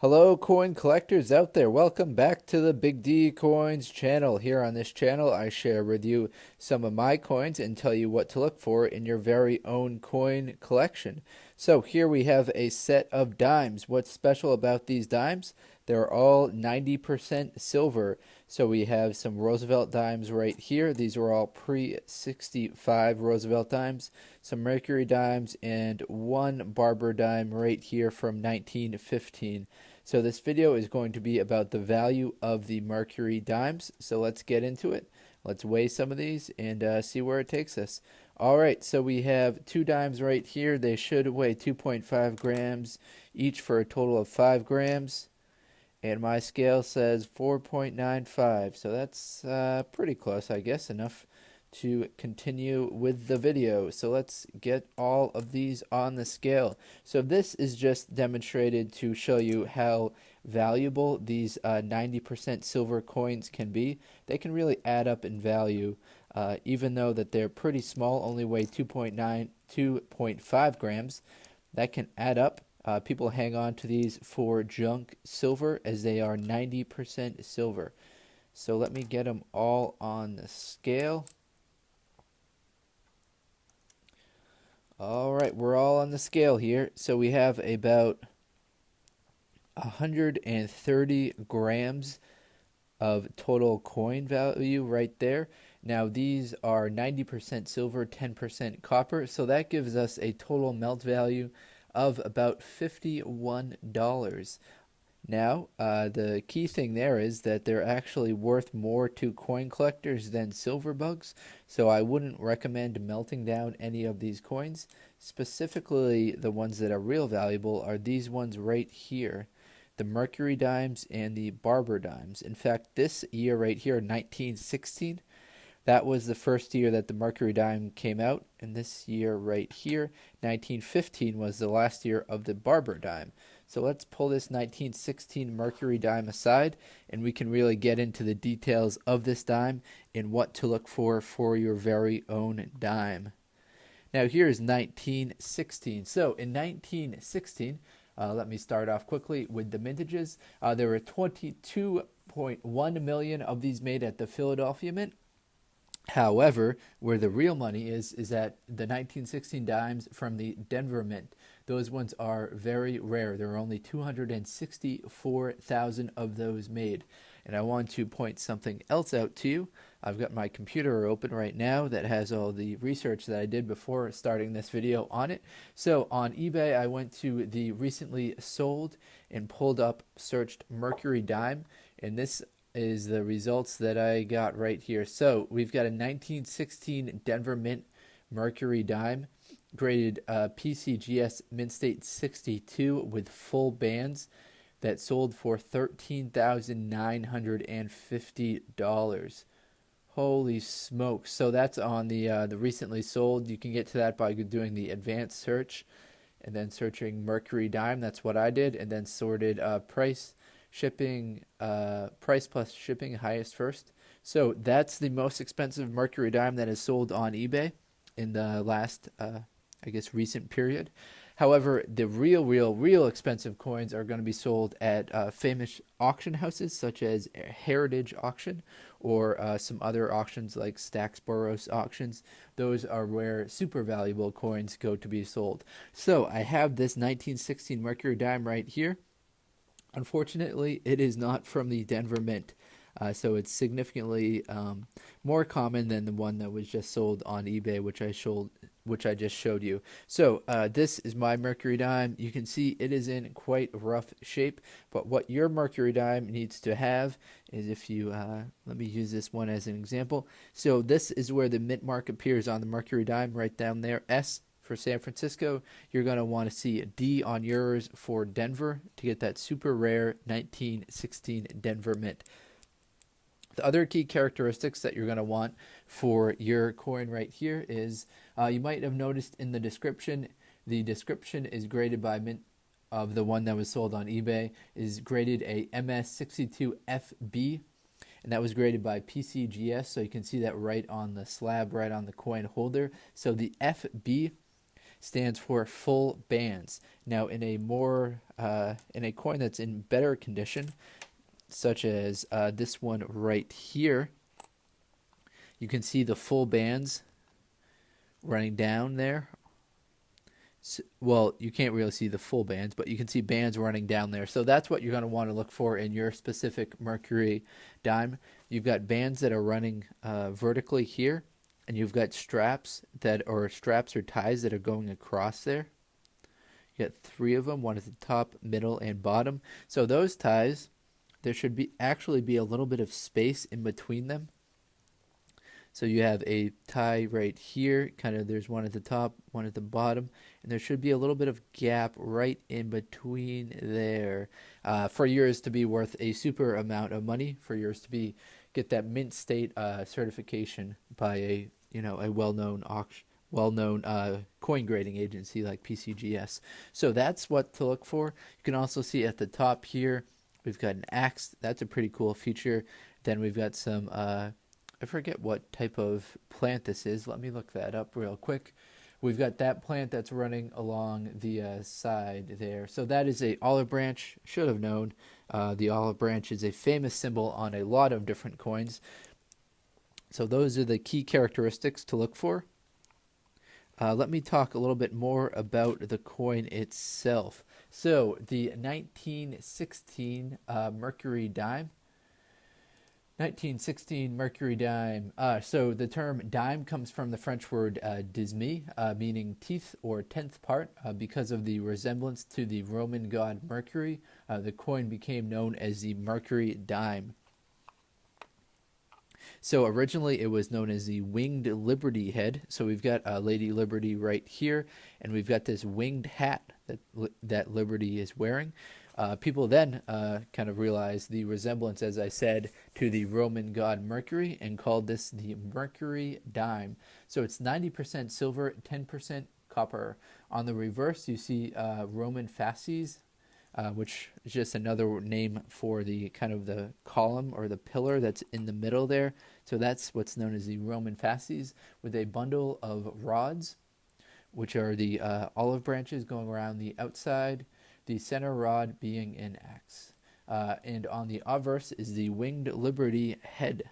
Hello, coin collectors out there. Welcome back to the Big D Coins channel. Here on this channel, I share with you some of my coins and tell you what to look for in your very own coin collection. So here we have a set of dimes. What's special about these dimes? They're all 90% silver. So we have some Roosevelt dimes right here. These are all pre-65 Roosevelt dimes, some Mercury dimes, and one Barber dime right here from 1915. So this video is going to be about the value of the Mercury dimes. So let's get into it. Let's weigh some of these and see where it takes us. All right, so we have two dimes right here. They should weigh 2.5 grams each for a total of 5 grams. And my scale says 4.95. So that's pretty close, I guess, enough to continue with the video. So let's get all of these on the scale. So this is just demonstrated to show you how valuable these 90% silver coins can be. They can really add up in value, even though that they're pretty small, only weigh 2.5 grams. That can add up. People hang on to these for junk silver as they are 90% silver. So let me get them all on the scale. All right, we're all on the scale here. So we have about 130 grams of total coin value right there. Now these are 90% silver, 10% copper. So that gives us a total melt value of about $51. Now, the key thing there is that they're actually worth more to coin collectors than silver bugs, so I wouldn't recommend melting down any of these coins. Specifically, the ones that are real valuable are these ones right here, the Mercury dimes and the Barber dimes. In fact, this year right here, 1916, that was the first year that the Mercury dime came out, and this year right here, 1915, was the last year of the Barber dime. So let's pull this 1916 Mercury dime aside, and we can really get into the details of this dime and what to look for your very own dime. Now here's 1916. So in 1916, let me start off quickly with the mintages. There were 22.1 million of these made at the Philadelphia Mint. However, where the real money is at the 1916 dimes from the Denver Mint. Those ones are very rare. There are only 264,000 of those made. And I want to point something else out to you. I've got my computer open right now that has all the research that I did before starting this video on it. So on eBay, I went to the recently sold and pulled up, searched Mercury dime, and this is the results that I got right here. So we've got a 1916 Denver Mint Mercury dime, graded PCGS Mint State 62 with full bands, that sold for $13,950. Holy smokes! So that's on the recently sold. You can get to that by doing the advanced search, and then searching Mercury dime. That's what I did, and then sorted price, shipping, price plus shipping, highest first. So that's the most expensive Mercury dime that is sold on eBay in the last, I guess, recent period. However, the real expensive coins are going to be sold at famous auction houses such as Heritage Auction or some other auctions like Stacksboro's auctions. Those are where super valuable coins go to be sold. So I have this 1916 Mercury dime right here. Unfortunately, it is not from the Denver Mint. So it's significantly more common than the one that was just sold on eBay, which I just showed you. So this is my Mercury dime. You can see it is in quite rough shape, but what your Mercury dime needs to have is, if you let me use this one as an example. So this is where the mint mark appears on the Mercury dime, right down there, S for San Francisco. You're going to want to see a D on yours for Denver to get that super rare 1916 Denver Mint. The other key characteristics that you're going to want for your coin right here is, you might have noticed in the description is graded by Mint of the one that was sold on eBay, is graded a MS62FB, and that was graded by PCGS, so you can see that right on the slab, right on the coin holder. So the FB stands for full bands. Now, in a coin that's in better condition, such as this one right here, you can see the full bands running down there. So, well, you can't really see the full bands, but you can see bands running down there. So that's what you're going to want to look for in your specific Mercury dime. You've got bands that are running vertically here, and you've got straps or ties that are going across there. You got 3 of them, one at the top, middle, and bottom. So those ties, there should actually be a little bit of space in between them. So you have a tie right here, there's one at the top, one at the bottom, and there should be a little bit of gap right in between there for yours to be worth a super amount of money, for yours to get that mint state certification by a well-known coin grading agency like PCGS. So that's what to look for. You can also see at the top here, we've got an axe. That's a pretty cool feature. Then we've got some I forget what type of plant this is. Let me look that up real quick. We've got that plant that's running along the side there. So that is a olive branch. Should have known. The olive branch is a famous symbol on a lot of different coins. So those are the key characteristics to look for. Let me talk a little bit more about the coin itself. So the 1916 Mercury dime. 1916 Mercury dime. So the term dime comes from the French word demi, meaning teeth or tenth part. Because of the resemblance to the Roman god Mercury, the coin became known as the Mercury dime. So originally it was known as the Winged Liberty head. So we've got Lady Liberty right here, and we've got this winged hat that Liberty is wearing. People then kind of realized the resemblance, as I said, to the Roman god Mercury and called this the Mercury dime. So it's 90% silver, 10% copper. On the reverse, you see Roman fasces, which is just another name for the kind of the column or the pillar that's in the middle there. So that's what's known as the Roman fasces, with a bundle of rods, which are the olive branches going around the outside, the center rod being an axe. And on the obverse is the Winged Liberty head.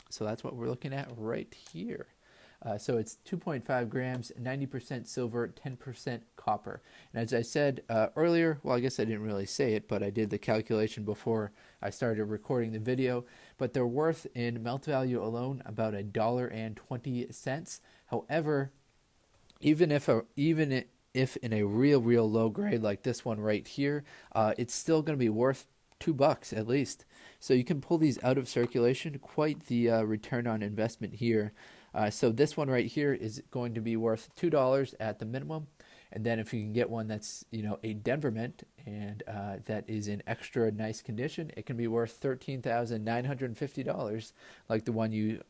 So that's what we're looking at right here. So it's 2.5 grams, 90% silver, 10% copper. And as I said earlier, well, I guess I didn't really say it, but I did the calculation before I started recording the video. But they're worth in melt value alone about $1.20. However, even if in a real low grade like this one right here, it's still going to be worth $2 at least. So you can pull these out of circulation. Quite the return on investment here. So this one right here is going to be worth $2 at the minimum. And then if you can get one that's, a Denver mint and that is in extra nice condition, it can be worth $13,950, like the one you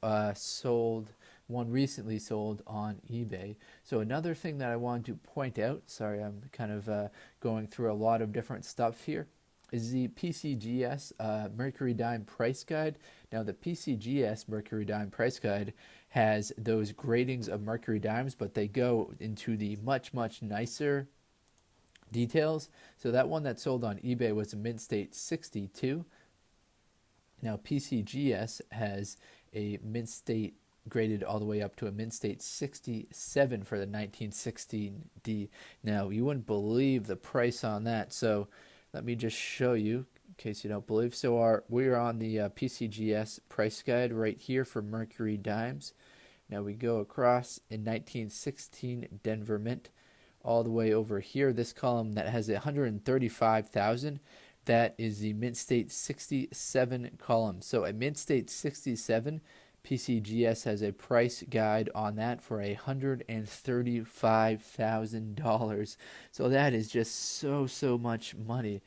recently sold on eBay. So another thing that I wanted to point out, sorry, I'm kind of going through a lot of different stuff here, is the PCGS Mercury Dime Price Guide. Now the PCGS Mercury Dime Price Guide has those gradings of Mercury dimes, but they go into the much nicer details. So that one that sold on eBay was a mint state 62. Now PCGS has a mint state graded all the way up to a mint state 67 for the 1916D. Now you wouldn't believe the price on that. So let me just show you in case you don't believe. So we're on the PCGS price guide right here for Mercury dimes. Now we go across in 1916 Denver mint all the way over here. This column that has 135,000, that is the mint state 67 column. So a mint state 67, PCGS has a price guide on that for $135,000. So that is just so much money.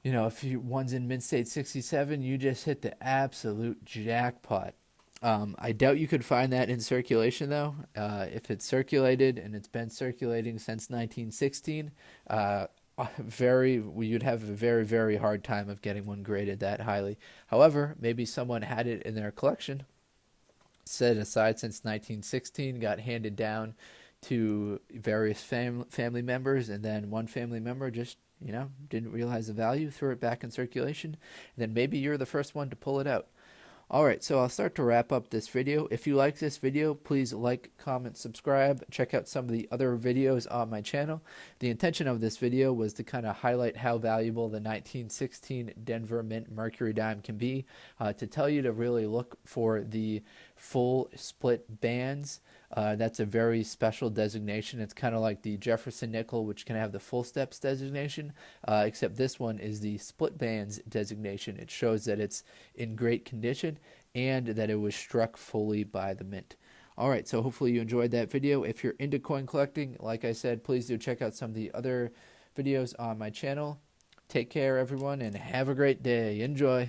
If one's in mint state 67, you just hit the absolute jackpot. I doubt you could find that in circulation though. If it's circulated and it's been circulating since 1916, you'd have a very hard time of getting one graded that highly. However, maybe someone had it in their collection, set aside since 1916, got handed down to various family members, and then one family member just, didn't realize the value, threw it back in circulation, and then maybe you're the first one to pull it out. Alright, so I'll start to wrap up this video. If you like this video, please like, comment, subscribe. Check out some of the other videos on my channel. The intention of this video was to kind of highlight how valuable the 1916 Denver Mint Mercury dime can be, to tell you to really look for the full split bands. That's a very special designation. It's kind of like the Jefferson nickel, which can have the full steps designation, except this one is the split bands designation. It shows that it's in great condition and that it was struck fully by the mint. Alright, so hopefully you enjoyed that video. If you're into coin collecting, like I said, please do check out some of the other videos on my channel. Take care, everyone, and have a great day. Enjoy!